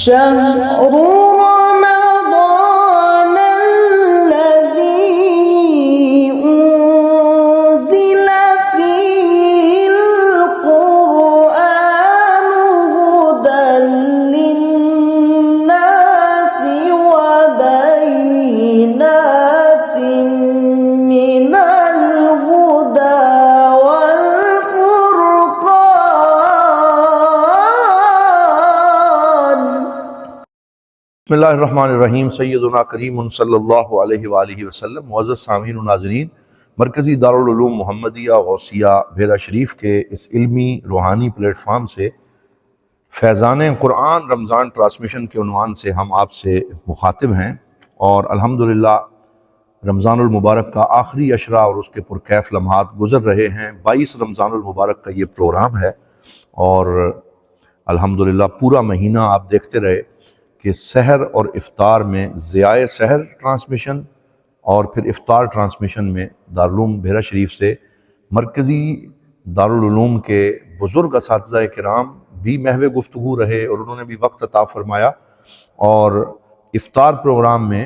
شهر رمضان الذي أنزل فيه القرآن هدى للناس وبينات من الهدى بسم اللہ الرحمن الرحیم۔ سیدنا کریم صلی اللہ علیہ وآلہ وسلم۔ معزز سامعین و ناظرین، مرکزی دارالعلوم محمدیہ غوثیہ بھیرا شریف کے اس علمی روحانی پلیٹ فارم سے فیضان قرآن رمضان ٹرانسمیشن کے عنوان سے ہم آپ سے مخاطب ہیں، اور الحمدللہ رمضان المبارک کا آخری عشرہ اور اس کے پرکیف لمحات گزر رہے ہیں۔ 22 رمضان المبارک کا یہ پروگرام ہے، اور الحمدللہ پورا مہینہ آپ دیکھتے رہے کہ سحر اور افطار میں ضیاء سحر ٹرانسمیشن اور پھر افطار ٹرانسمیشن میں دارالعلوم بھیرا شریف سے مرکزی دارالعلوم کے بزرگ اساتذہ کرام بھی محو گفتگو رہے، اور انہوں نے بھی وقت عطا فرمایا، اور افطار پروگرام میں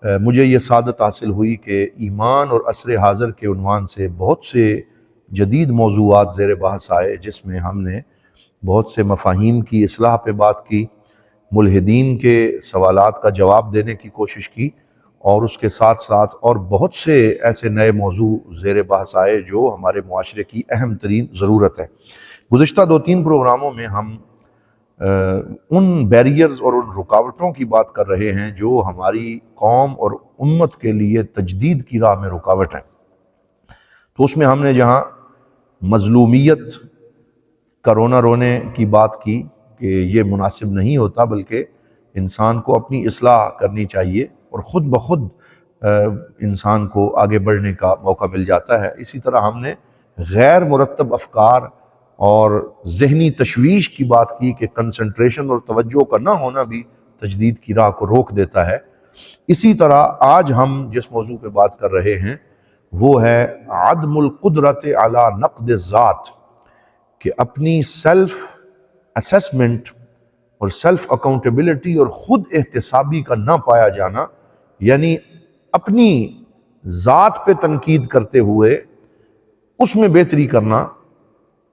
مجھے یہ سعادت حاصل ہوئی کہ ایمان اور عصر حاضر کے عنوان سے بہت سے جدید موضوعات زیر بحث آئے، جس میں ہم نے بہت سے مفاہیم کی اصلاح پہ بات کی، ملحدین کے سوالات کا جواب دینے کی کوشش کی، اور اس کے ساتھ ساتھ اور بہت سے ایسے نئے موضوع زیر بحث آئے جو ہمارے معاشرے کی اہم ترین ضرورت ہے۔ گزشتہ 2-3 پروگراموں میں ہم ان بیریئرز اور ان رکاوٹوں کی بات کر رہے ہیں جو ہماری قوم اور امت کے لیے تجدید کی راہ میں رکاوٹ ہیں۔ تو اس میں ہم نے جہاں مظلومیت کا رونا رونے کی بات کی کہ یہ مناسب نہیں ہوتا، بلکہ انسان کو اپنی اصلاح کرنی چاہیے اور خود بخود انسان کو آگے بڑھنے کا موقع مل جاتا ہے، اسی طرح ہم نے غیر مرتب افکار اور ذہنی تشویش کی بات کی کہ کنسنٹریشن اور توجہ کا نہ ہونا بھی تجدید کی راہ کو روک دیتا ہے۔ اسی طرح آج ہم جس موضوع پہ بات کر رہے ہیں وہ ہے عدم القدرت علی نقد الذات، کہ اپنی سیلف اسیسمنٹ اور سیلف اکاؤنٹیبلٹی اور خود احتسابی کا نہ پایا جانا، یعنی اپنی ذات پہ تنقید کرتے ہوئے اس میں بہتری کرنا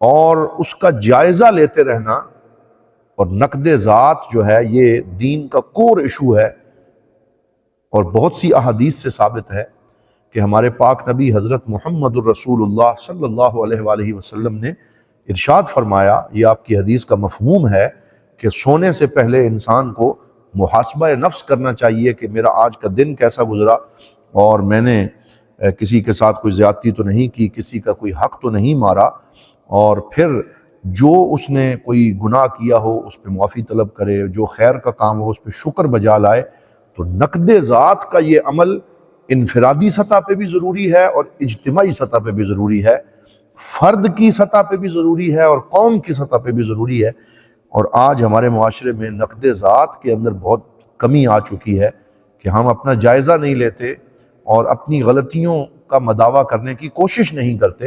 اور اس کا جائزہ لیتے رہنا، اور نقد ذات جو ہے یہ دین کا کور ایشو ہے، اور بہت سی احادیث سے ثابت ہے کہ ہمارے پاک نبی حضرت محمد الرسول اللہ صلی اللہ علیہ وآلہ وسلم نے ارشاد فرمایا، یہ آپ کی حدیث کا مفہوم ہے کہ سونے سے پہلے انسان کو محاسبہ نفس کرنا چاہیے کہ میرا آج کا دن کیسا گزرا، اور میں نے کسی کے ساتھ کوئی زیادتی تو نہیں کی، کسی کا کوئی حق تو نہیں مارا، اور پھر جو اس نے کوئی گناہ کیا ہو اس پہ معافی طلب کرے، جو خیر کا کام ہو اس پہ شکر بجا لائے۔ تو نقد ذات کا یہ عمل انفرادی سطح پہ بھی ضروری ہے اور اجتماعی سطح پہ بھی ضروری ہے، فرد کی سطح پہ بھی ضروری ہے اور قوم کی سطح پہ بھی ضروری ہے۔ اور آج ہمارے معاشرے میں نقد ذات کے اندر بہت کمی آ چکی ہے کہ ہم اپنا جائزہ نہیں لیتے اور اپنی غلطیوں کا مداوع کرنے کی کوشش نہیں کرتے،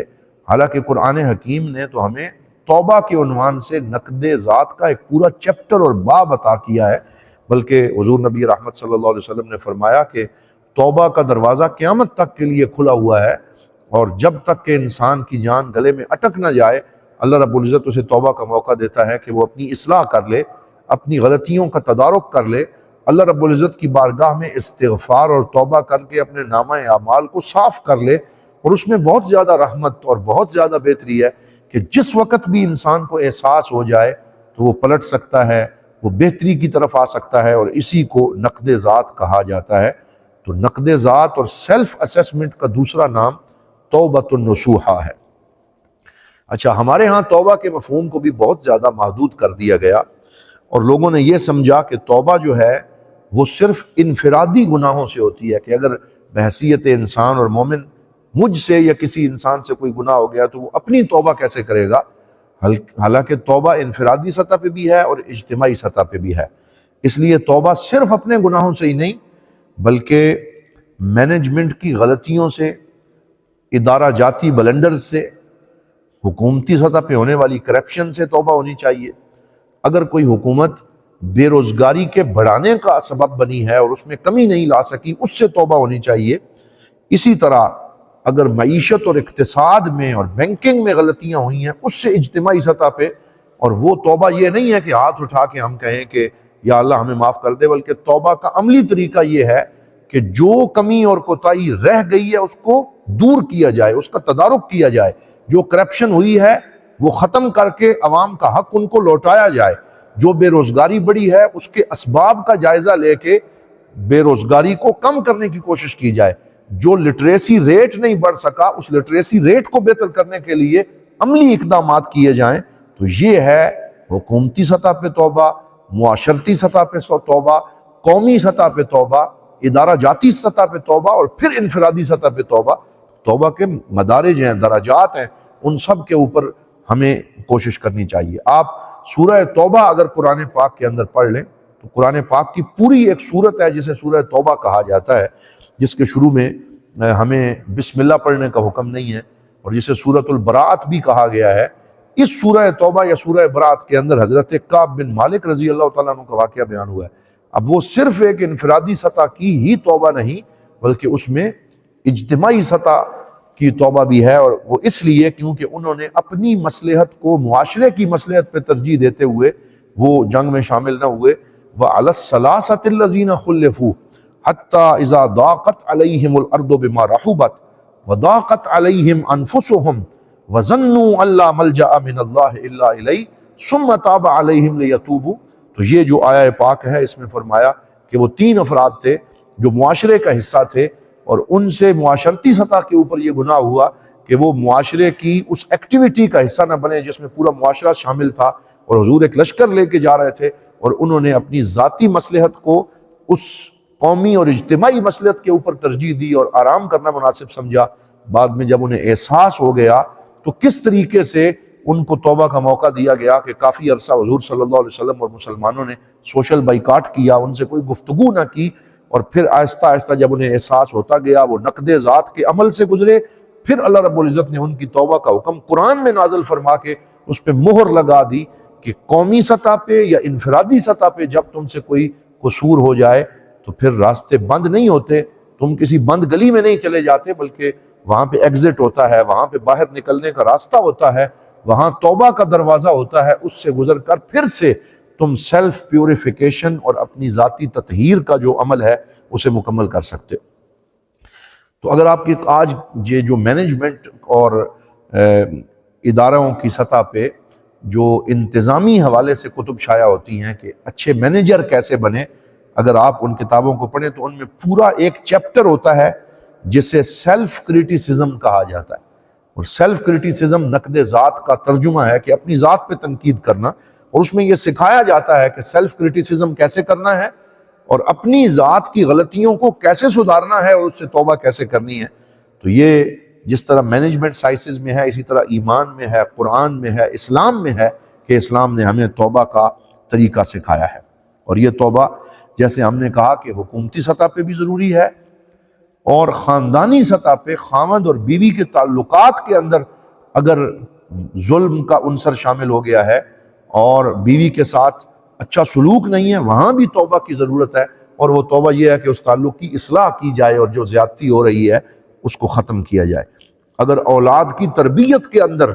حالانکہ قرآن حکیم نے تو ہمیں توبہ کے عنوان سے نقد ذات کا ایک پورا چیپٹر اور باب عطا کیا ہے، بلکہ حضور نبی رحمت صلی اللہ علیہ وسلم نے فرمایا کہ توبہ کا دروازہ قیامت تک کے لیے کھلا ہوا ہے، اور جب تک کہ انسان کی جان گلے میں اٹک نہ جائے اللہ رب العزت اسے توبہ کا موقع دیتا ہے کہ وہ اپنی اصلاح کر لے، اپنی غلطیوں کا تدارک کر لے، اللہ رب العزت کی بارگاہ میں استغفار اور توبہ کر کے اپنے نامہ اعمال کو صاف کر لے۔ اور اس میں بہت زیادہ رحمت اور بہت زیادہ بہتری ہے کہ جس وقت بھی انسان کو احساس ہو جائے تو وہ پلٹ سکتا ہے، وہ بہتری کی طرف آ سکتا ہے، اور اسی کو نقد ذات کہا جاتا ہے۔ تو نقد ذات اور سیلف اسیسمنٹ کا دوسرا نام توبۃ النصوحہ ہے۔ اچھا، ہمارے ہاں توبہ کے مفہوم کو بھی بہت زیادہ محدود کر دیا گیا، اور لوگوں نے یہ سمجھا کہ توبہ جو ہے وہ صرف انفرادی گناہوں سے ہوتی ہے، کہ اگر بحیثیت انسان اور مومن مجھ سے یا کسی انسان سے کوئی گناہ ہو گیا تو وہ اپنی توبہ کیسے کرے گا، حالانکہ توبہ انفرادی سطح پہ بھی ہے اور اجتماعی سطح پہ بھی ہے۔ اس لیے توبہ صرف اپنے گناہوں سے ہی نہیں بلکہ مینجمنٹ کی غلطیوں سے، ادارہ جاتی بلنڈرز سے، حکومتی سطح پہ ہونے والی کرپشن سے توبہ ہونی چاہیے۔ اگر کوئی حکومت بے روزگاری کے بڑھانے کا سبب بنی ہے اور اس میں کمی نہیں لا سکی، اس سے توبہ ہونی چاہیے۔ اسی طرح اگر معیشت اور اقتصاد میں اور بینکنگ میں غلطیاں ہوئی ہیں، اس سے اجتماعی سطح پہ، اور وہ توبہ یہ نہیں ہے کہ ہاتھ اٹھا کے ہم کہیں کہ یا اللہ ہمیں معاف کر دے، بلکہ توبہ کا عملی طریقہ یہ ہے کہ جو کمی اور کوتاہی رہ گئی ہے اس کو دور کیا جائے، اس کا تدارک کیا جائے، جو کرپشن ہوئی ہے وہ ختم کر کے عوام کا حق ان کو لوٹایا جائے، جو بے روزگاری بڑھی ہے اس کے اسباب کا جائزہ لے کے بے روزگاری کو کم کرنے کی کوشش کی جائے، جو لٹریسی ریٹ نہیں بڑھ سکا اس لٹریسی ریٹ کو بہتر کرنے کے لیے عملی اقدامات کیے جائیں۔ تو یہ ہے حکومتی سطح پہ توبہ، معاشرتی سطح پہ توبہ، قومی سطح پہ توبہ، ادارہ جاتی سطح پہ توبہ، اور پھر انفرادی سطح پہ توبہ۔ توبہ کے مدارج ہیں، درجات ہیں، ان سب کے اوپر ہمیں کوشش کرنی چاہیے۔ آپ سورہ توبہ اگر قرآن پاک کے اندر پڑھ لیں تو قرآن پاک کی پوری ایک سورت ہے جسے سورہ توبہ کہا جاتا ہے، جس کے شروع میں ہمیں بسم اللہ پڑھنے کا حکم نہیں ہے، اور جسے سورۃ البراءت بھی کہا گیا ہے۔ اس سورہ توبہ یا سورہ براءت کے اندر حضرت کعب بن مالک رضی اللہ تعالیٰ عنہ کا واقعہ بیان ہوا ہے۔ اب وہ صرف ایک انفرادی سطح کی ہی توبہ نہیں، بلکہ اس میں اجتماعی سطح کی توبہ بھی ہے، اور وہ اس لیے کیونکہ انہوں نے اپنی مصلحت کو معاشرے کی مصلحت پہ ترجیح دیتے ہوئے وہ جنگ میں شامل نہ ہوئے۔ وَعَلَى الثَّلَاثَةِ الَّذِينَ خُلِّفُوا حَتَّى إِذَا ضَاقَتْ عَلَيْهِمُ الْأَرْضُ بِمَا رَحُبَتْ وَضَاقَتْ عَلَيْهِمْ أَنفُسُهُمْ وَظَنُّوا أَن لَّا مَلْجَأَ مِنَ اللَّهِ إِلَّا إِلَيْهِ ثُمَّ تَابَ عَلَيْهِمْ لِيَتُوبُوا۔ تو یہ جو آیہ پاک ہے اس میں فرمایا کہ وہ تین افراد تھے جو معاشرے کا حصہ تھے، اور ان سے معاشرتی سطح کے اوپر یہ گناہ ہوا کہ وہ معاشرے کی اس ایکٹیویٹی کا حصہ نہ بنے جس میں پورا معاشرہ شامل تھا، اور حضور ایک لشکر لے کے جا رہے تھے، اور انہوں نے اپنی ذاتی مصلحت کو اس قومی اور اجتماعی مصلحت کے اوپر ترجیح دی اور آرام کرنا مناسب سمجھا۔ بعد میں جب انہیں احساس ہو گیا تو کس طریقے سے ان کو توبہ کا موقع دیا گیا کہ کافی عرصہ حضور صلی اللہ علیہ وسلم اور مسلمانوں نے سوشل بائیکاٹ کیا، ان سے کوئی گفتگو نہ کی، اور پھر آہستہ آہستہ جب انہیں احساس ہوتا گیا وہ نقد ذات کے عمل سے گزرے، پھر اللہ رب العزت نے ان کی توبہ کا حکم قرآن میں نازل فرما کے اس پہ مہر لگا دی کہ قومی سطح پہ یا انفرادی سطح پہ جب تم سے کوئی قصور ہو جائے تو پھر راستے بند نہیں ہوتے، تم کسی بند گلی میں نہیں چلے جاتے، بلکہ وہاں پہ ایگزٹ ہوتا ہے، وہاں پہ باہر نکلنے کا راستہ ہوتا ہے، وہاں توبہ کا دروازہ ہوتا ہے، اس سے گزر کر پھر سے تم سیلف پیوریفیکیشن اور اپنی ذاتی تطہیر کا جو عمل ہے اسے مکمل کر سکتے ہو۔ تو اگر آپ کی آج یہ جو مینجمنٹ اور اداروں کی سطح پہ جو انتظامی حوالے سے کتب شائع ہوتی ہیں کہ اچھے مینیجر کیسے بنے، اگر آپ ان کتابوں کو پڑھیں تو ان میں پورا ایک چیپٹر ہوتا ہے جسے سیلف کریٹیسزم کہا جاتا ہے، اور سیلف کریٹیسزم نقد ذات کا ترجمہ ہے کہ اپنی ذات پہ تنقید کرنا، اور اس میں یہ سکھایا جاتا ہے کہ سیلف کریٹیسزم کیسے کرنا ہے اور اپنی ذات کی غلطیوں کو کیسے سدھارنا ہے اور اس سے توبہ کیسے کرنی ہے۔ تو یہ جس طرح مینجمنٹ سائنسز میں ہے، اسی طرح ایمان میں ہے، قرآن میں ہے، اسلام میں ہے کہ اسلام نے ہمیں توبہ کا طریقہ سکھایا ہے۔ اور یہ توبہ جیسے ہم نے کہا کہ حکومتی سطح پہ بھی ضروری ہے، اور خاندانی سطح پہ خاوند اور بیوی کے تعلقات کے اندر اگر ظلم کا عنصر شامل ہو گیا ہے اور بیوی کے ساتھ اچھا سلوک نہیں ہے، وہاں بھی توبہ کی ضرورت ہے، اور وہ توبہ یہ ہے کہ اس تعلق کی اصلاح کی جائے اور جو زیادتی ہو رہی ہے اس کو ختم کیا جائے۔ اگر اولاد کی تربیت کے اندر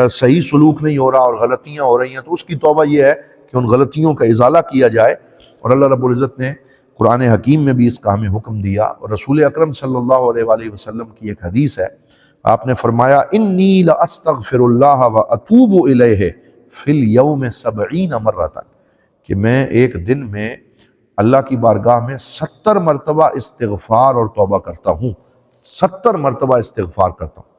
صحیح سلوک نہیں ہو رہا اور غلطیاں ہو رہی ہیں تو اس کی توبہ یہ ہے کہ ان غلطیوں کا ازالہ کیا جائے، اور اللہ رب العزت نے قرآن حکیم میں بھی اس کا ہمیں حکم دیا، اور رسول اکرم صلی اللہ علیہ وآلہ وسلم کی ایک حدیث ہے، آپ نے فرمایا انی لاستغفر اللہ واتوب الیہ فی الیوم 70 مرۃ، کہ میں ایک دن میں اللہ کی بارگاہ میں 70 مرتبہ استغفار اور توبہ کرتا ہوں، 70 مرتبہ استغفار کرتا ہوں۔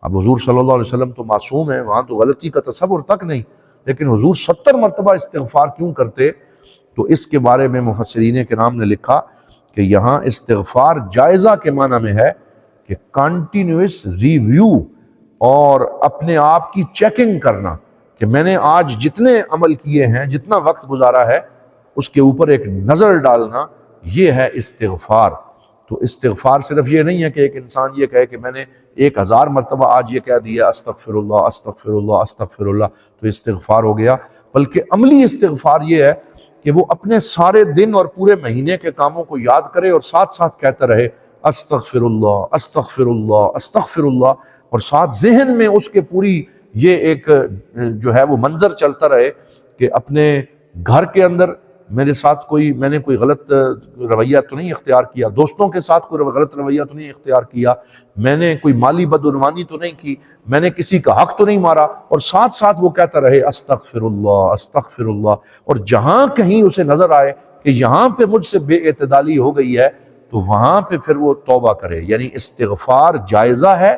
اب حضور صلی اللہ علیہ وسلم تو معصوم ہیں، وہاں تو غلطی کا تصور تک نہیں، لیکن حضور 70 مرتبہ استغفار کیوں کرتے؟ تو اس کے بارے میں مفسرین کرام نے لکھا کہ یہاں استغفار جائزہ کے معنی میں ہے کہ کنٹینیوس ریویو اور اپنے آپ کی چیکنگ کرنا کہ میں نے آج جتنے عمل کیے ہیں، جتنا وقت گزارا ہے، اس کے اوپر ایک نظر ڈالنا، یہ ہے استغفار۔ تو استغفار صرف یہ نہیں ہے کہ ایک انسان یہ کہے کہ میں نے 1000 مرتبہ آج یہ کہہ دیا استغفر اللہ استغفر اللہ استغفر اللہ تو استغفار ہو گیا، بلکہ عملی استغفار یہ ہے کہ وہ اپنے سارے دن اور پورے مہینے کے کاموں کو یاد کرے اور ساتھ ساتھ کہتا رہے استغفر اللہ استغفر اللہ استغفر اللہ، اور ساتھ ذہن میں اس کے پوری یہ ایک جو ہے وہ منظر چلتا رہے کہ اپنے گھر کے اندر میرے ساتھ میں نے کوئی غلط رویہ تو نہیں اختیار کیا، دوستوں کے ساتھ کوئی غلط رویہ تو نہیں اختیار کیا، میں نے کوئی مالی بدعنوانی تو نہیں کی، میں نے کسی کا حق تو نہیں مارا، اور ساتھ ساتھ وہ کہتا رہے استغفر اللہ استغفر اللہ۔ اور جہاں کہیں اسے نظر آئے کہ یہاں پہ مجھ سے بے اعتدالی ہو گئی ہے تو وہاں پہ پھر وہ توبہ کرے، یعنی استغفار جائزہ ہے،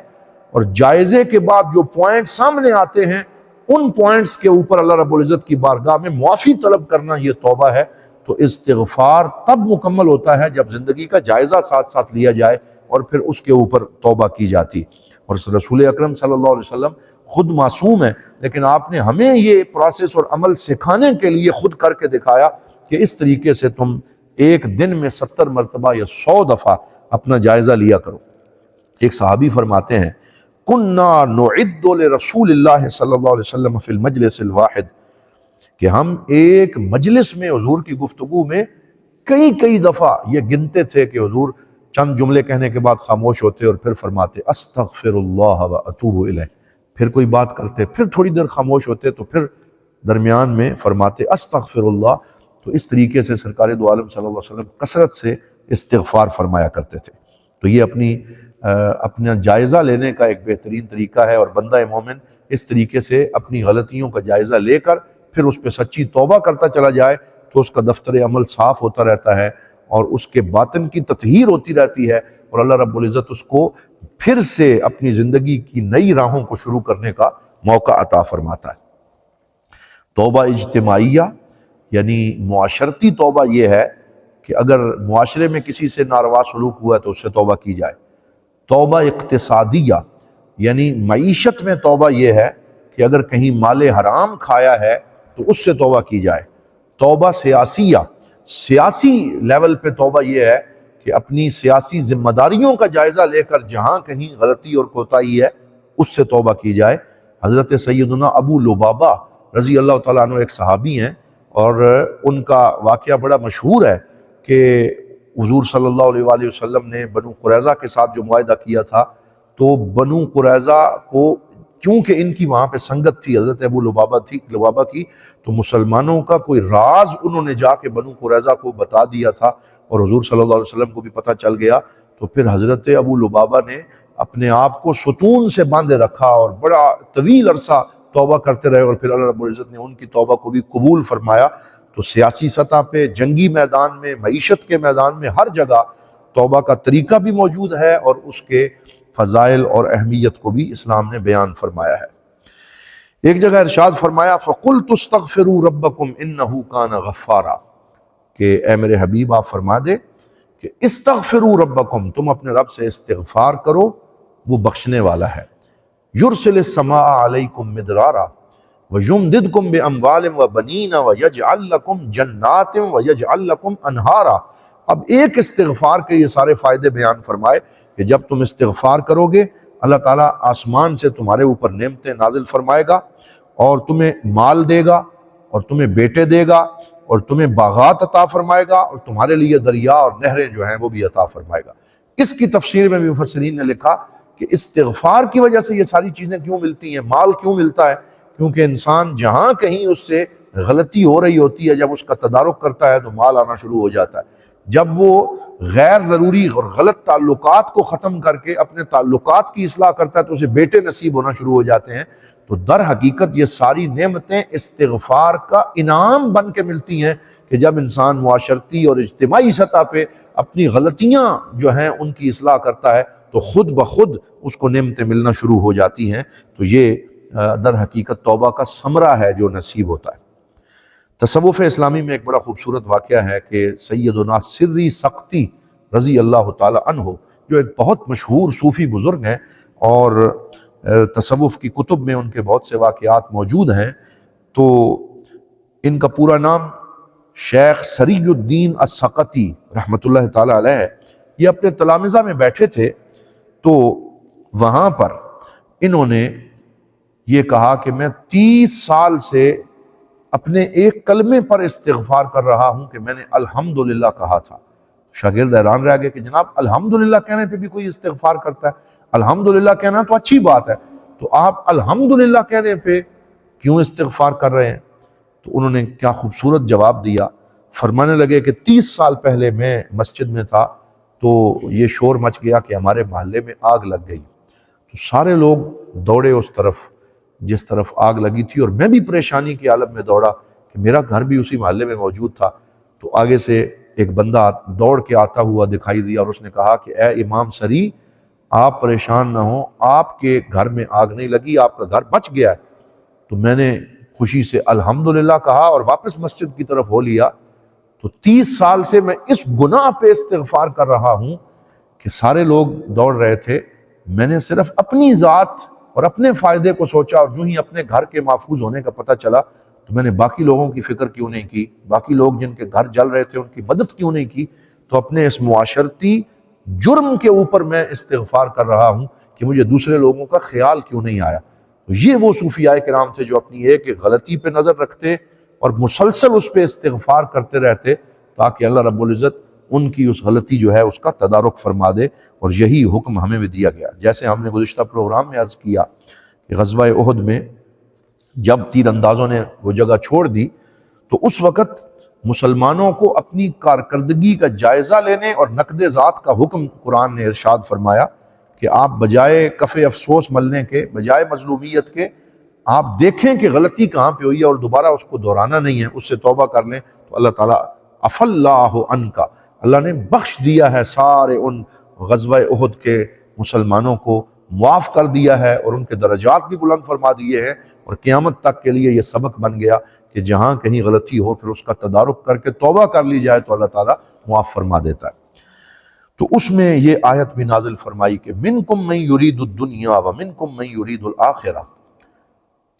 اور جائزے کے بعد جو پوائنٹ سامنے آتے ہیں ان پوائنٹس کے اوپر اللہ رب العزت کی بارگاہ میں معافی طلب کرنا یہ توبہ ہے۔ تو استغفار تب مکمل ہوتا ہے جب زندگی کا جائزہ ساتھ ساتھ لیا جائے اور پھر اس کے اوپر توبہ کی جاتی۔ اور رسول اکرم صلی اللہ علیہ وسلم خود معصوم ہے، لیکن آپ نے ہمیں یہ پروسیس اور عمل سکھانے کے لیے خود کر کے دکھایا کہ اس طریقے سے تم ایک دن میں 70 مرتبہ یا 100 دفعہ اپنا جائزہ لیا کرو۔ ایک صحابی فرماتے ہیں کُنَّا نُعِدُّ لِرَسُولِ اللَّهِ صلی اللہ علیہ وسلم فی المجلس الواحد، کہ ہم ایک مجلس میں حضور کی گفتگو میں کئی دفعہ یہ گنتے تھے کہ حضور چند جملے کہنے کے بعد خاموش ہوتے اور پھر فرماتے استغفر اللہ واتوب الیہ، پھر کوئی بات کرتے، پھر تھوڑی دیر خاموش ہوتے تو پھر درمیان میں فرماتے استغفر اللہ۔ تو اس طریقے سے سرکار دو عالم صلی اللہ علیہ وسلم کثرت سے استغفار فرمایا کرتے تھے۔ تو یہ اپنا جائزہ لینے کا ایک بہترین طریقہ ہے، اور بندہ مومن اس طریقے سے اپنی غلطیوں کا جائزہ لے کر پھر اس پہ سچی توبہ کرتا چلا جائے تو اس کا دفتر عمل صاف ہوتا رہتا ہے اور اس کے باطن کی تطہیر ہوتی رہتی ہے، اور اللہ رب العزت اس کو پھر سے اپنی زندگی کی نئی راہوں کو شروع کرنے کا موقع عطا فرماتا ہے۔ توبہ اجتماعیہ یعنی معاشرتی توبہ یہ ہے کہ اگر معاشرے میں کسی سے ناروا سلوک ہوا ہے تو اس سے توبہ کی جائے۔ توبہ اقتصادیہ یعنی معیشت میں توبہ یہ ہے کہ اگر کہیں مال حرام کھایا ہے تو اس سے توبہ کی جائے۔ توبہ سیاسیہ، سیاسی لیول پہ توبہ یہ ہے کہ اپنی سیاسی ذمہ داریوں کا جائزہ لے کر جہاں کہیں غلطی اور کوتاہی ہے اس سے توبہ کی جائے۔ حضرت سیدنا ابو لبابہ رضی اللہ تعالیٰ عنہ ایک صحابی ہیں، اور ان کا واقعہ بڑا مشہور ہے کہ حضور صلی اللہ علیہ وآلہ وسلم نے بنو قریظہ کے ساتھ جو معاہدہ کیا تھا، تو بنو قریظہ کو کیونکہ ان کی وہاں پہ سنگت تھی حضرت ابو لبابہ کی، تو مسلمانوں کا کوئی راز انہوں نے جا کے بنو قریظہ کو بتا دیا تھا، اور حضور صلی اللہ علیہ وسلم کو بھی پتہ چل گیا۔ تو پھر حضرت ابو لبابہ نے اپنے آپ کو ستون سے باندھے رکھا اور بڑا طویل عرصہ توبہ کرتے رہے، اور پھر اللہ رب العزت نے ان کی توبہ کو بھی قبول فرمایا۔ تو سیاسی سطح پہ، جنگی میدان میں، معیشت کے میدان میں، ہر جگہ توبہ کا طریقہ بھی موجود ہے اور اس کے فضائل اور اہمیت کو بھی اسلام نے بیان فرمایا ہے۔ ایک جگہ ارشاد فرمایا فَقُلْتُ اسْتَغْفِرُوا رَبَّكُمْ إِنَّهُ كَانَ غَفَّارًا، کہ اے میرے حبیب آپ فرما دے کہ استغفروا ربکم، تم اپنے رب سے استغفار کرو، وہ بخشنے والا ہے۔ یرسل السماء علیکم مدرارا ویمددکم باموال وبنین ویجعل لکم جنات ویجعل لکم انہارا۔ اب ایک استغفار کے یہ سارے فائدے بیان فرمائے کہ جب تم استغفار کرو گے اللہ تعالیٰ آسمان سے تمہارے اوپر نعمتیں نازل فرمائے گا، اور تمہیں مال دے گا، اور تمہیں بیٹے دے گا، اور تمہیں باغات عطا فرمائے گا، اور تمہارے لیے دریا اور نہریں جو ہیں وہ بھی عطا فرمائے گا۔ اس کی تفسیر میں بھی مفسرین نے لکھا کہ استغفار کی وجہ سے یہ ساری چیزیں کیوں ملتی ہیں، مال کیوں ملتا ہے، کیونکہ انسان جہاں کہیں اس سے غلطی ہو رہی ہوتی ہے جب اس کا تدارک کرتا ہے تو مال آنا شروع ہو جاتا ہے۔ جب وہ غیر ضروری اور غلط تعلقات کو ختم کر کے اپنے تعلقات کی اصلاح کرتا ہے تو اسے بیٹے نصیب ہونا شروع ہو جاتے ہیں۔ تو در حقیقت یہ ساری نعمتیں استغفار کا انعام بن کے ملتی ہیں کہ جب انسان معاشرتی اور اجتماعی سطح پہ اپنی غلطیاں جو ہیں ان کی اصلاح کرتا ہے تو خود بخود اس کو نعمتیں ملنا شروع ہو جاتی ہیں۔ تو یہ در حقیقت توبہ کا ثمرہ ہے جو نصیب ہوتا ہے۔ تصوف اسلامی میں ایک بڑا خوبصورت واقعہ ہے کہ سیدنا سری سقطی رضی اللہ تعالی عنہ، جو ایک بہت مشہور صوفی بزرگ ہیں اور تصوف کی کتب میں ان کے بہت سے واقعات موجود ہیں، تو ان کا پورا نام شیخ سری الدین السقطی رحمۃ اللہ تعالی علیہ ہے۔ یہ اپنے تلامذہ میں بیٹھے تھے تو وہاں پر انہوں نے یہ کہا کہ میں 30 سال سے اپنے ایک کلمے پر استغفار کر رہا ہوں کہ میں نے الحمدللہ کہا تھا۔ شاگرد حیران رہ گئے کہ جناب الحمدللہ کہنے پہ بھی کوئی استغفار کرتا ہے، الحمدللہ کہنا تو اچھی بات ہے، تو آپ الحمدللہ کہنے پہ کیوں استغفار کر رہے ہیں؟ تو انہوں نے کیا خوبصورت جواب دیا، فرمانے لگے کہ 30 سال پہلے میں مسجد میں تھا تو یہ شور مچ گیا کہ ہمارے محلے میں آگ لگ گئی، تو سارے لوگ دوڑے اس طرف جس طرف آگ لگی تھی، اور میں بھی پریشانی کی عالم میں دوڑا کہ میرا گھر بھی اسی محلے میں موجود تھا۔ تو آگے سے ایک بندہ دوڑ کے آتا ہوا دکھائی دیا اور اس نے کہا کہ اے امام سری، آپ پریشان نہ ہوں، آپ کے گھر میں آگ نہیں لگی، آپ کا گھر بچ گیا ہے۔ تو میں نے خوشی سے الحمدللہ کہا اور واپس مسجد کی طرف ہو لیا۔ تو 30 سال سے میں اس گناہ پہ استغفار کر رہا ہوں کہ سارے لوگ دوڑ رہے تھے، میں نے صرف اپنی ذات اور اپنے فائدے کو سوچا، اور جو ہی اپنے گھر کے محفوظ ہونے کا پتہ چلا تو میں نے باقی لوگوں کی فکر کیوں نہیں کی، باقی لوگ جن کے گھر جل رہے تھے ان کی مدد کیوں نہیں کی۔ تو اپنے اس معاشرتی جرم کے اوپر میں استغفار کر رہا ہوں کہ مجھے دوسرے لوگوں کا خیال کیوں نہیں آیا۔ تو یہ وہ صوفیاء کرام تھے جو اپنی ایک غلطی پہ نظر رکھتے اور مسلسل اس پہ استغفار کرتے رہتے تاکہ اللہ رب العزت ان کی اس غلطی جو ہے اس کا تدارک فرما دے، اور یہی حکم ہمیں بھی دیا گیا۔ جیسے ہم نے گزشتہ پروگرام میں عرض کیا کہ غزوہ احد میں جب تیر اندازوں نے وہ جگہ چھوڑ دی تو اس وقت مسلمانوں کو اپنی کارکردگی کا جائزہ لینے اور نقد ذات کا حکم قرآن نے ارشاد فرمایا کہ آپ بجائے کف افسوس ملنے کے، بجائے مظلومیت کے، آپ دیکھیں کہ غلطی کہاں پہ ہوئی ہے اور دوبارہ اس کو دہرانا نہیں ہے، اس سے توبہ کر لیں تو اللہ تعالیٰ عفا اللہ عنکا، اللہ نے بخش دیا ہے، سارے ان غزوہ احد کے مسلمانوں کو معاف کر دیا ہے اور ان کے درجات بھی بلند فرما دیے ہیں، اور قیامت تک کے لیے یہ سبق بن گیا کہ جہاں کہیں غلطی ہو پھر اس کا تدارک کر کے توبہ کر لی جائے تو اللہ تعالیٰ معاف فرما دیتا ہے۔ تو اس میں یہ آیت بھی نازل فرمائی کہ منکم من یرید الدنیا ومنکم من یرید الآخرہ،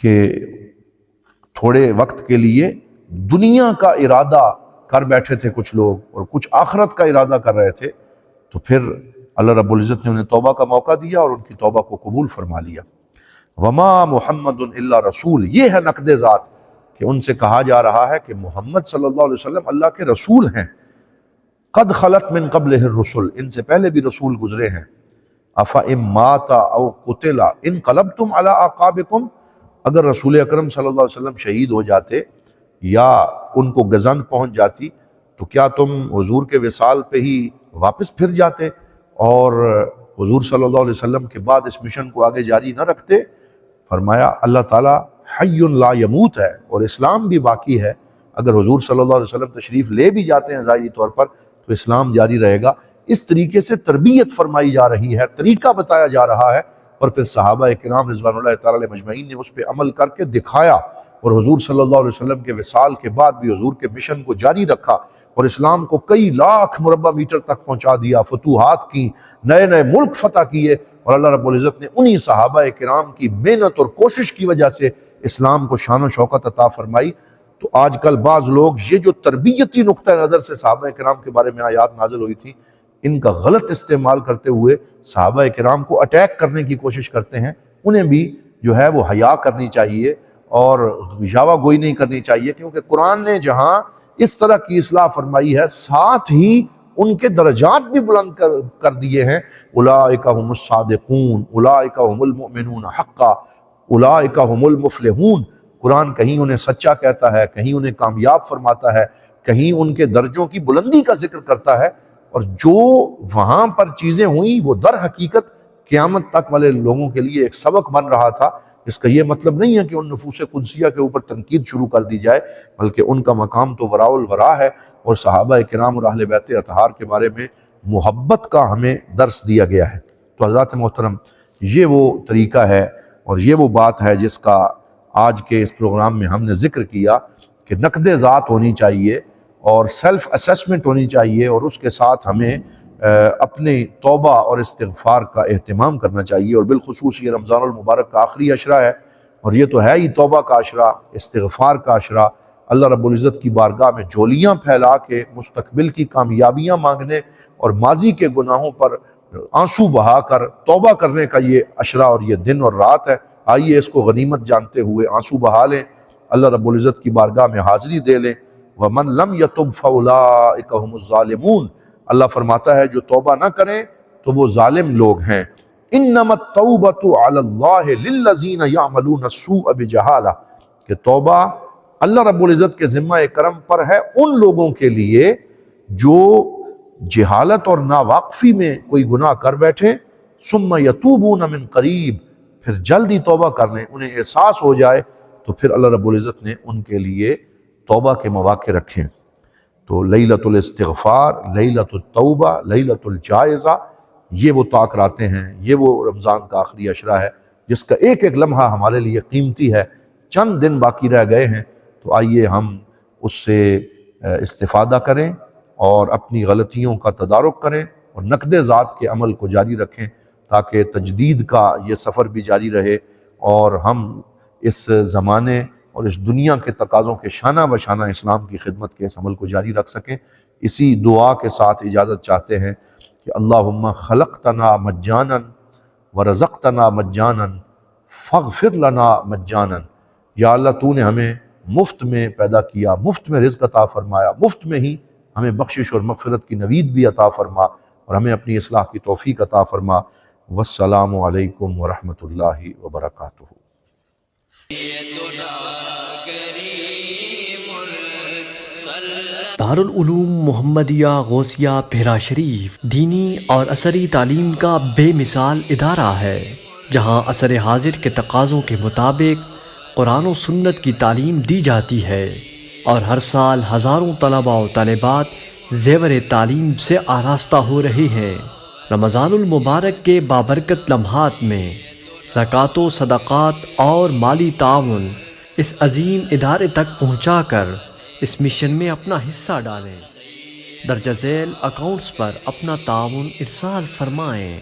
کہ تھوڑے وقت کے لیے دنیا کا ارادہ کر بیٹھے تھے کچھ لوگ اور کچھ آخرت کا ارادہ کر رہے تھے، تو پھر اللہ رب العزت نے انہیں توبہ کا موقع دیا اور ان کی توبہ کو قبول فرما لیا۔ وما محمد الا رسول، یہ ہے نقد ذات کہ ان سے کہا جا رہا ہے کہ محمد صلی اللہ علیہ وسلم اللہ کے رسول ہیں، قد خلت من قبلہ الرسل، ان سے پہلے بھی رسول گزرے ہیں، افئن مات او قتل انقلبتم علی اعقابکم، اگر رسول اکرم صلی اللہ علیہ وسلم شہید ہو جاتے یا ان کو گزند پہنچ جاتی تو کیا تم حضور کے وصال پہ ہی واپس پھر جاتے اور حضور صلی اللہ علیہ وسلم کے بعد اس مشن کو آگے جاری نہ رکھتے؟ فرمایا اللہ تعالیٰ حی لا یموت ہے اور اسلام بھی باقی ہے، اگر حضور صلی اللہ علیہ وسلم تشریف لے بھی جاتے ہیں ظاہری طور پر تو اسلام جاری رہے گا۔ اس طریقے سے تربیت فرمائی جا رہی ہے، طریقہ بتایا جا رہا ہے، اور پھر صحابہ کرام رضوان اللہ تعالیٰ علیہ مجمعین نے اس پہ عمل کر کے دکھایا، اور حضور صلی اللہ علیہ وسلم کے وصال کے بعد بھی حضور کے مشن کو جاری رکھا اور اسلام کو کئی لاکھ مربع میٹر تک پہنچا دیا، فتوحات کی، نئے نئے ملک فتح کیے، اور اللہ رب العزت نے انہی صحابہ کرام کی محنت اور کوشش کی وجہ سے اسلام کو شان و شوکت عطا فرمائی۔ تو آج کل بعض لوگ یہ جو تربیتی نقطہ نظر سے صحابہ کرام کے بارے میں آیات نازل ہوئی تھی، ان کا غلط استعمال کرتے ہوئے صحابہ کرام کو اٹیک کرنے کی کوشش کرتے ہیں۔ انہیں بھی جو ہے وہ حیا کرنی چاہیے اور یاوہ گوئی نہیں کرنی چاہیے، کیونکہ قرآن نے جہاں اس طرح کی اصلاح فرمائی ہے ساتھ ہی ان کے درجات بھی بلند کر دیے ہیں۔ اولئک هم الصادقون، اولئک هم المؤمنون حقا، اولئک هم المفلحون، قرآن کہیں انہیں سچا کہتا ہے، کہیں انہیں کامیاب فرماتا ہے، کہیں ان کے درجوں کی بلندی کا ذکر کرتا ہے، اور جو وہاں پر چیزیں ہوئیں وہ در حقیقت قیامت تک والے لوگوں کے لیے ایک سبق بن رہا تھا۔ اس کا یہ مطلب نہیں ہے کہ ان نفوس قدسیہ کے اوپر تنقید شروع کر دی جائے، بلکہ ان کا مقام تو وراء الورا ہے، اور صحابہ کرام اور اہل بیت اطہار کے بارے میں محبت کا ہمیں درس دیا گیا ہے۔ تو حضرات محترم، یہ وہ طریقہ ہے اور یہ وہ بات ہے جس کا آج کے اس پروگرام میں ہم نے ذکر کیا کہ نقد ذات ہونی چاہیے اور سیلف اسیسمنٹ ہونی چاہیے، اور اس کے ساتھ ہمیں اپنے توبہ اور استغفار کا اہتمام کرنا چاہیے، اور بالخصوص یہ رمضان المبارک کا آخری عشرہ ہے، اور یہ تو ہے ہی توبہ کا عشرہ، استغفار کا عشرہ، اللہ رب العزت کی بارگاہ میں جھولیاں پھیلا کے مستقبل کی کامیابیاں مانگنے اور ماضی کے گناہوں پر آنسو بہا کر توبہ کرنے کا یہ عشرہ اور یہ دن اور رات ہے۔ آئیے اس کو غنیمت جانتے ہوئے آنسو بہا لیں، اللہ رب العزت کی بارگاہ میں حاضری دے لیں۔ وَمَن لَمْ يَتُبْ فَأُولَٰئِكَ هُمُ الظَّالِمُونَ، اللہ فرماتا ہے جو توبہ نہ کریں تو وہ ظالم لوگ ہیں۔ إِنَّمَا التَّوْبَةُ عَلَى اللَّهِ لِلَّذِينَ يَعْمَلُونَ السُّوءَ بِجَهَالَةٍ، کہ توبہ اللہ رب العزت کے ذمہ کرم پر ہے ان لوگوں کے لیے جو جہالت اور ناواقفی میں کوئی گناہ کر بیٹھے، ثم یتوبون من قریب، پھر جلدی توبہ کر لیں، انہیں احساس ہو جائے تو پھر اللہ رب العزت نے ان کے لیے توبہ کے مواقع رکھیں۔ تو لیلۃ الاستغفار، لیلۃ التوبہ، لیلۃ الجائزہ، یہ وہ طاق راتیں ہیں، یہ وہ رمضان کا آخری عشرہ ہے جس کا ایک ایک لمحہ ہمارے لیے قیمتی ہے۔ چند دن باقی رہ گئے ہیں، تو آئیے ہم اس سے استفادہ کریں اور اپنی غلطیوں کا تدارک کریں اور نقد ذات کے عمل کو جاری رکھیں، تاکہ تجدید کا یہ سفر بھی جاری رہے اور ہم اس زمانے اور اس دنیا کے تقاضوں کے شانہ بشانہ اسلام کی خدمت کے اس عمل کو جاری رکھ سکیں۔ اسی دعا کے ساتھ اجازت چاہتے ہیں کہ اللہم خلقتنا مجانا ورزقتنا مجانا فاغفر لنا مجانا، یا اللہ تو نے ہمیں مفت میں پیدا کیا، مفت میں رزق عطا فرمایا، مفت میں ہی ہمیں بخشش اور مغفرت کی نوید بھی عطا فرما اور ہمیں اپنی اصلاح کی توفیق عطا فرما۔ والسلام علیکم ورحمۃ اللہ وبرکاتہ۔ دارالعلوم محمدیہ غوثیہ بھیرا شریف دینی اور عصری تعلیم کا بے مثال ادارہ ہے، جہاں عصر حاضر کے تقاضوں کے مطابق قرآن و سنت کی تعلیم دی جاتی ہے، اور ہر سال ہزاروں طلباء و طالبات زیور تعلیم سے آراستہ ہو رہے ہیں۔ رمضان المبارک کے بابرکت لمحات میں زکوٰۃ و صدقات اور مالی تعاون اس عظیم ادارے تک پہنچا کر اس مشن میں اپنا حصہ ڈالیں۔ درجہ ذیل اکاؤنٹس پر اپنا تعاون ارسال فرمائیں۔